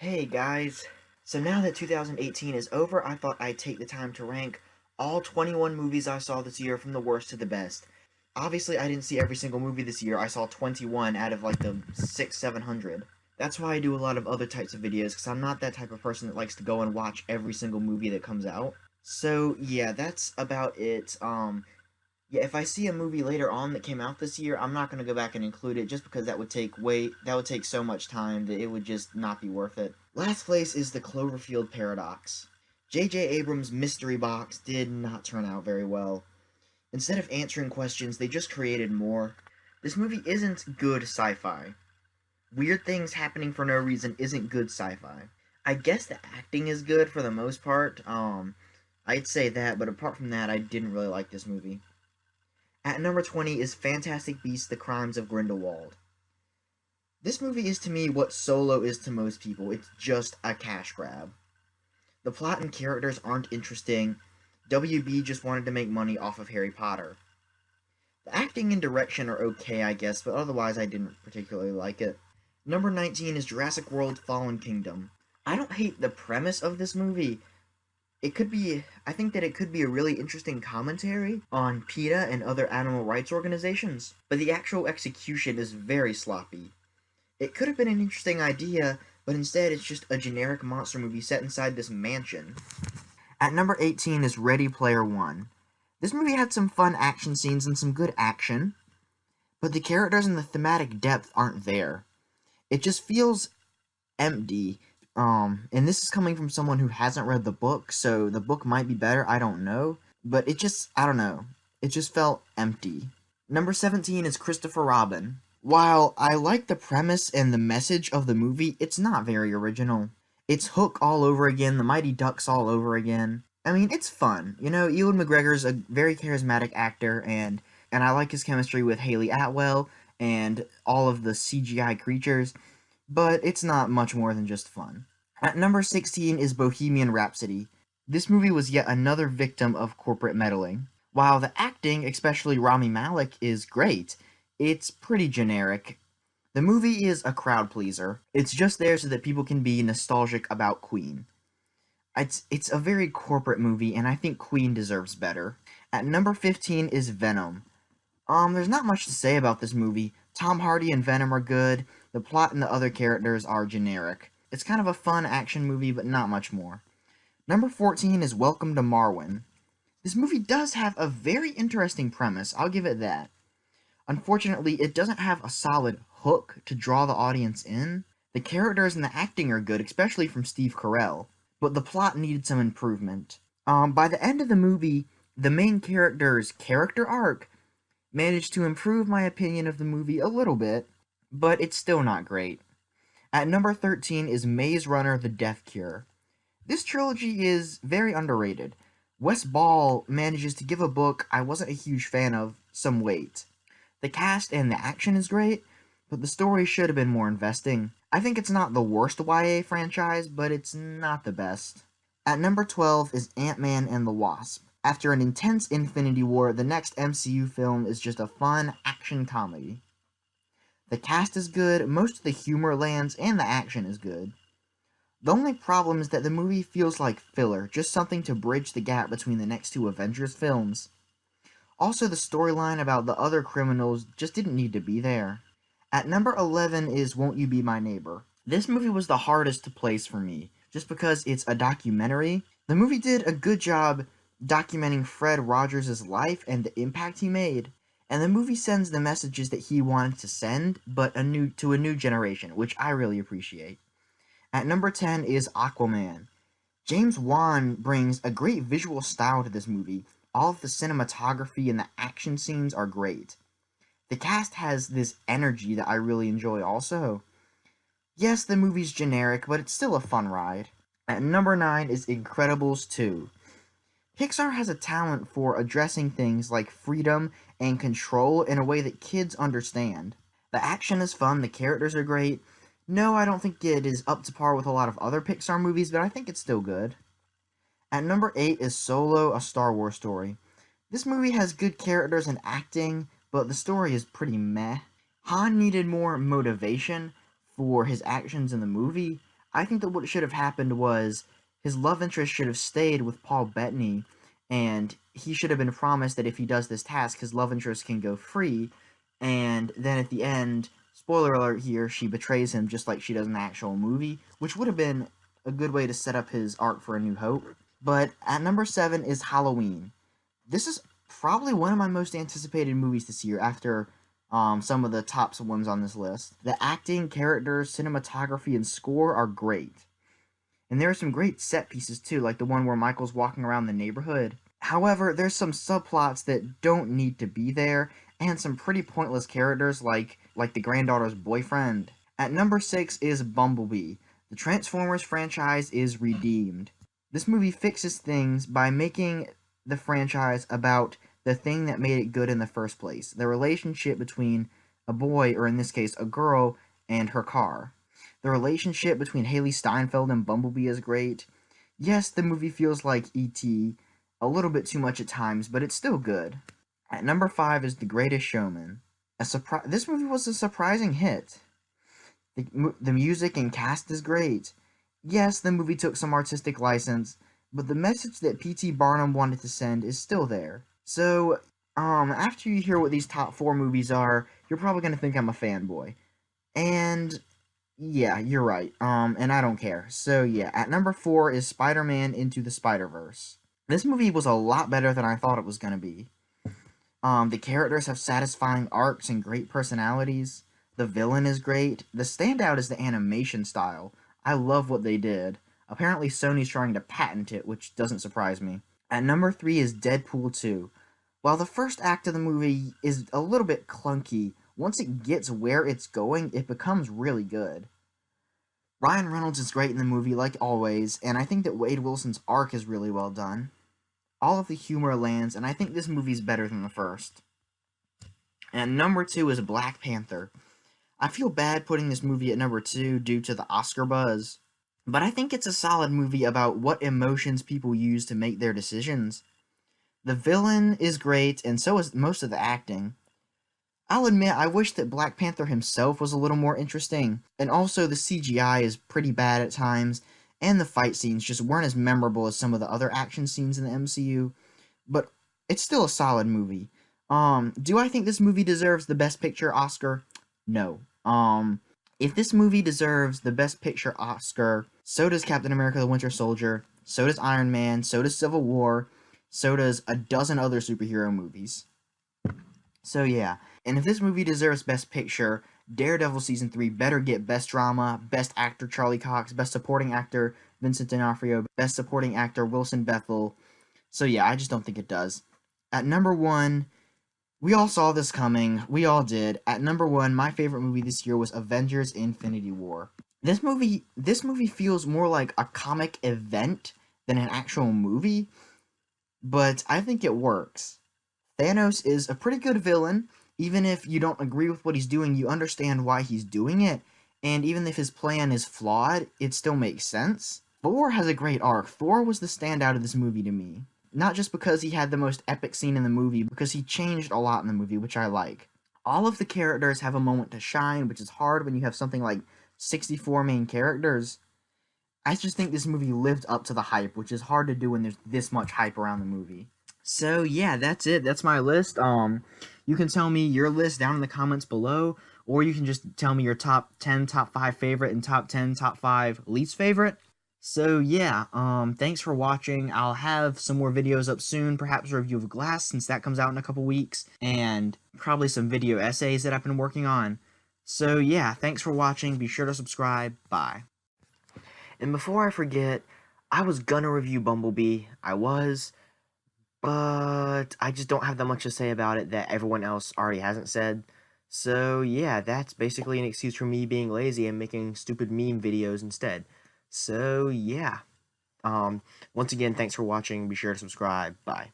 Hey guys! So now that 2018 is over, I thought I'd take the time to rank all 21 movies I saw this year from the worst to the best. Obviously, I didn't see every single movie this year. I saw 21 out of like the 700. That's why I do a lot of other types of videos, because I'm not that type of person that likes to go and watch every single movie that comes out. So yeah, that's about it. Yeah, if I see a movie later on that came out this year, I'm not gonna go back and include it just because that would take so much time that it would just not be worth it. Last place is the Cloverfield Paradox. J.J. Abrams' mystery box did not turn out very well. Instead of answering questions, they just created more. This movie isn't good sci-fi. Weird things happening for no reason isn't good sci-fi. I guess the acting is good for the most part. I'd say that, but apart from that, I didn't really like this movie. At number 20 is Fantastic Beasts: The Crimes of Grindelwald. This movie is to me what Solo is to most people. It's just a cash grab. The plot and characters aren't interesting. WB just wanted to make money off of Harry Potter. The acting and direction are okay, I guess, but otherwise I didn't particularly like it. Number 19 is Jurassic World: Fallen Kingdom. I don't hate the premise of this movie. I think that it could be a really interesting commentary on PETA and other animal rights organizations, but the actual execution is very sloppy. It could have been an interesting idea, but instead it's just a generic monster movie set inside this mansion. At number 18 is Ready Player One. This movie had some fun action scenes and some good action, but the characters and the thematic depth aren't there. It just feels empty. And this is coming from someone who hasn't read the book, so the book might be better, I don't know. But I don't know. It just felt empty. Number 17 is Christopher Robin. While I like the premise and the message of the movie, it's not very original. It's Hook all over again, the Mighty Ducks all over again. I mean, it's fun. You know, Ewan McGregor's a very charismatic actor, and I like his chemistry with Haley Atwell and all of the CGI creatures, but it's not much more than just fun. At number 16 is Bohemian Rhapsody. This movie was yet another victim of corporate meddling. While the acting, especially Rami Malek, is great, it's pretty generic. The movie is a crowd pleaser. It's just there so that people can be nostalgic about Queen. It's a very corporate movie, and I think Queen deserves better. At number 15 is Venom. There's not much to say about this movie. Tom Hardy and Venom are good. The plot and the other characters are generic. It's kind of a fun action movie, but not much more. Number 14 is Welcome to Marwen. This movie does have a very interesting premise, I'll give it that. Unfortunately, it doesn't have a solid hook to draw the audience in. The characters and the acting are good, especially from Steve Carell, but the plot needed some improvement. By the end of the movie, the main character's character arc managed to improve my opinion of the movie a little bit, but it's still not great. At number 13 is Maze Runner: The Death Cure. This trilogy is very underrated. Wes Ball manages to give a book I wasn't a huge fan of some weight. The cast and the action is great, but the story should have been more investing. I think it's not the worst YA franchise, but it's not the best. At number 12 is Ant-Man and the Wasp. After an intense Infinity War, the next MCU film is just a fun action comedy. The cast is good, most of the humor lands, and the action is good. The only problem is that the movie feels like filler, just something to bridge the gap between the next two Avengers films. Also, the storyline about the other criminals just didn't need to be there. At number 11 is Won't You Be My Neighbor. This movie was the hardest to place for me, just because it's a documentary. The movie did a good job documenting Fred Rogers' life and the impact he made, and the movie sends the messages that he wanted to send, but to a new generation, which I really appreciate. At number 10 is Aquaman. James Wan brings a great visual style to this movie. All of the cinematography and the action scenes are great. The cast has this energy that I really enjoy also. Yes, the movie's generic, but it's still a fun ride. At number 9 is Incredibles 2. Pixar has a talent for addressing things like freedom and control in a way that kids understand. The action is fun, the characters are great. No, I don't think it is up to par with a lot of other Pixar movies, but I think it's still good. At number 8 is Solo: A Star Wars Story. This movie has good characters and acting, but the story is pretty meh. Han needed more motivation for his actions in the movie. I think that what should have happened was his love interest should have stayed with Paul Bettany, and he should have been promised that if he does this task, his love interest can go free, and then at the end, spoiler alert here, she betrays him just like she does in the actual movie, which would have been a good way to set up his arc for A New Hope. But at number 7 is Halloween. This is probably one of my most anticipated movies this year after some of the top ones on this list. The acting, characters, cinematography, and score are great. And there are some great set pieces too, like the one where Michael's walking around the neighborhood. However, there's some subplots that don't need to be there, and some pretty pointless characters like the granddaughter's boyfriend. At number 6 is Bumblebee. The Transformers franchise is redeemed. This movie fixes things by making the franchise about the thing that made it good in the first place, the relationship between a boy, or in this case, a girl, and her car. The relationship between Haley Steinfeld and Bumblebee is great. Yes, the movie feels like E.T. a little bit too much at times, but it's still good. At number 5 is The Greatest Showman. This movie was a surprising hit. The music and cast is great. Yes, the movie took some artistic license, but the message that P.T. Barnum wanted to send is still there. So, after you hear what these top 4 movies are, you're probably going to think I'm a fanboy. And, yeah, you're right. And I don't care. So, yeah, at number 4 is Spider-Man Into the Spider-Verse. This movie was a lot better than I thought it was going to be. The characters have satisfying arcs and great personalities. The villain is great. The standout is the animation style. I love what they did. Apparently Sony's trying to patent it, which doesn't surprise me. At number 3 is Deadpool 2. While the first act of the movie is a little bit clunky, once it gets where it's going, it becomes really good. Ryan Reynolds is great in the movie, like always, and I think that Wade Wilson's arc is really well done. All of the humor lands, and I think this movie's better than the first. And number 2 is Black Panther. I feel bad putting this movie at number 2 due to the Oscar buzz, but I think it's a solid movie about what emotions people use to make their decisions. The villain is great, and so is most of the acting. I'll admit, I wish that Black Panther himself was a little more interesting, and also the CGI is pretty bad at times, and the fight scenes just weren't as memorable as some of the other action scenes in the MCU, but it's still a solid movie. Do I think this movie deserves the Best Picture Oscar? No. If this movie deserves the Best Picture Oscar, so does Captain America the Winter Soldier, so does Iron Man, so does Civil War, so does a dozen other superhero movies. So yeah, and if this movie deserves Best Picture, Daredevil Season 3 better get Best Drama, Best Actor Charlie Cox, Best Supporting Actor Vincent D'Onofrio, Best Supporting Actor Wilson Bethel. So yeah, I just don't think it does. At number 1, we all saw this coming. We all did. At number 1, my favorite movie this year was Avengers Infinity War. This movie feels more like a comic event than an actual movie, but I think it works. Thanos is a pretty good villain. Even if you don't agree with what he's doing, you understand why he's doing it, and even if his plan is flawed, it still makes sense. Thor has a great arc. Thor was the standout of this movie to me. Not just because he had the most epic scene in the movie, because he changed a lot in the movie, which I like. All of the characters have a moment to shine, which is hard when you have something like 64 main characters. I just think this movie lived up to the hype, which is hard to do when there's this much hype around the movie. So yeah, that's it. That's my list. You can tell me your list down in the comments below, or you can just tell me your top 10, top 5 favorite, and top 10, top 5 least favorite. So yeah, thanks for watching. I'll have some more videos up soon, perhaps a review of Glass since that comes out in a couple weeks, and probably some video essays that I've been working on. So yeah, thanks for watching. Be sure to subscribe. Bye. And before I forget, I was gonna review Bumblebee. I was, but I just don't have that much to say about it that everyone else already hasn't said. So yeah, that's basically an excuse for me being lazy and making stupid meme videos instead. So yeah, once again, thanks for watching. Be sure to subscribe. Bye.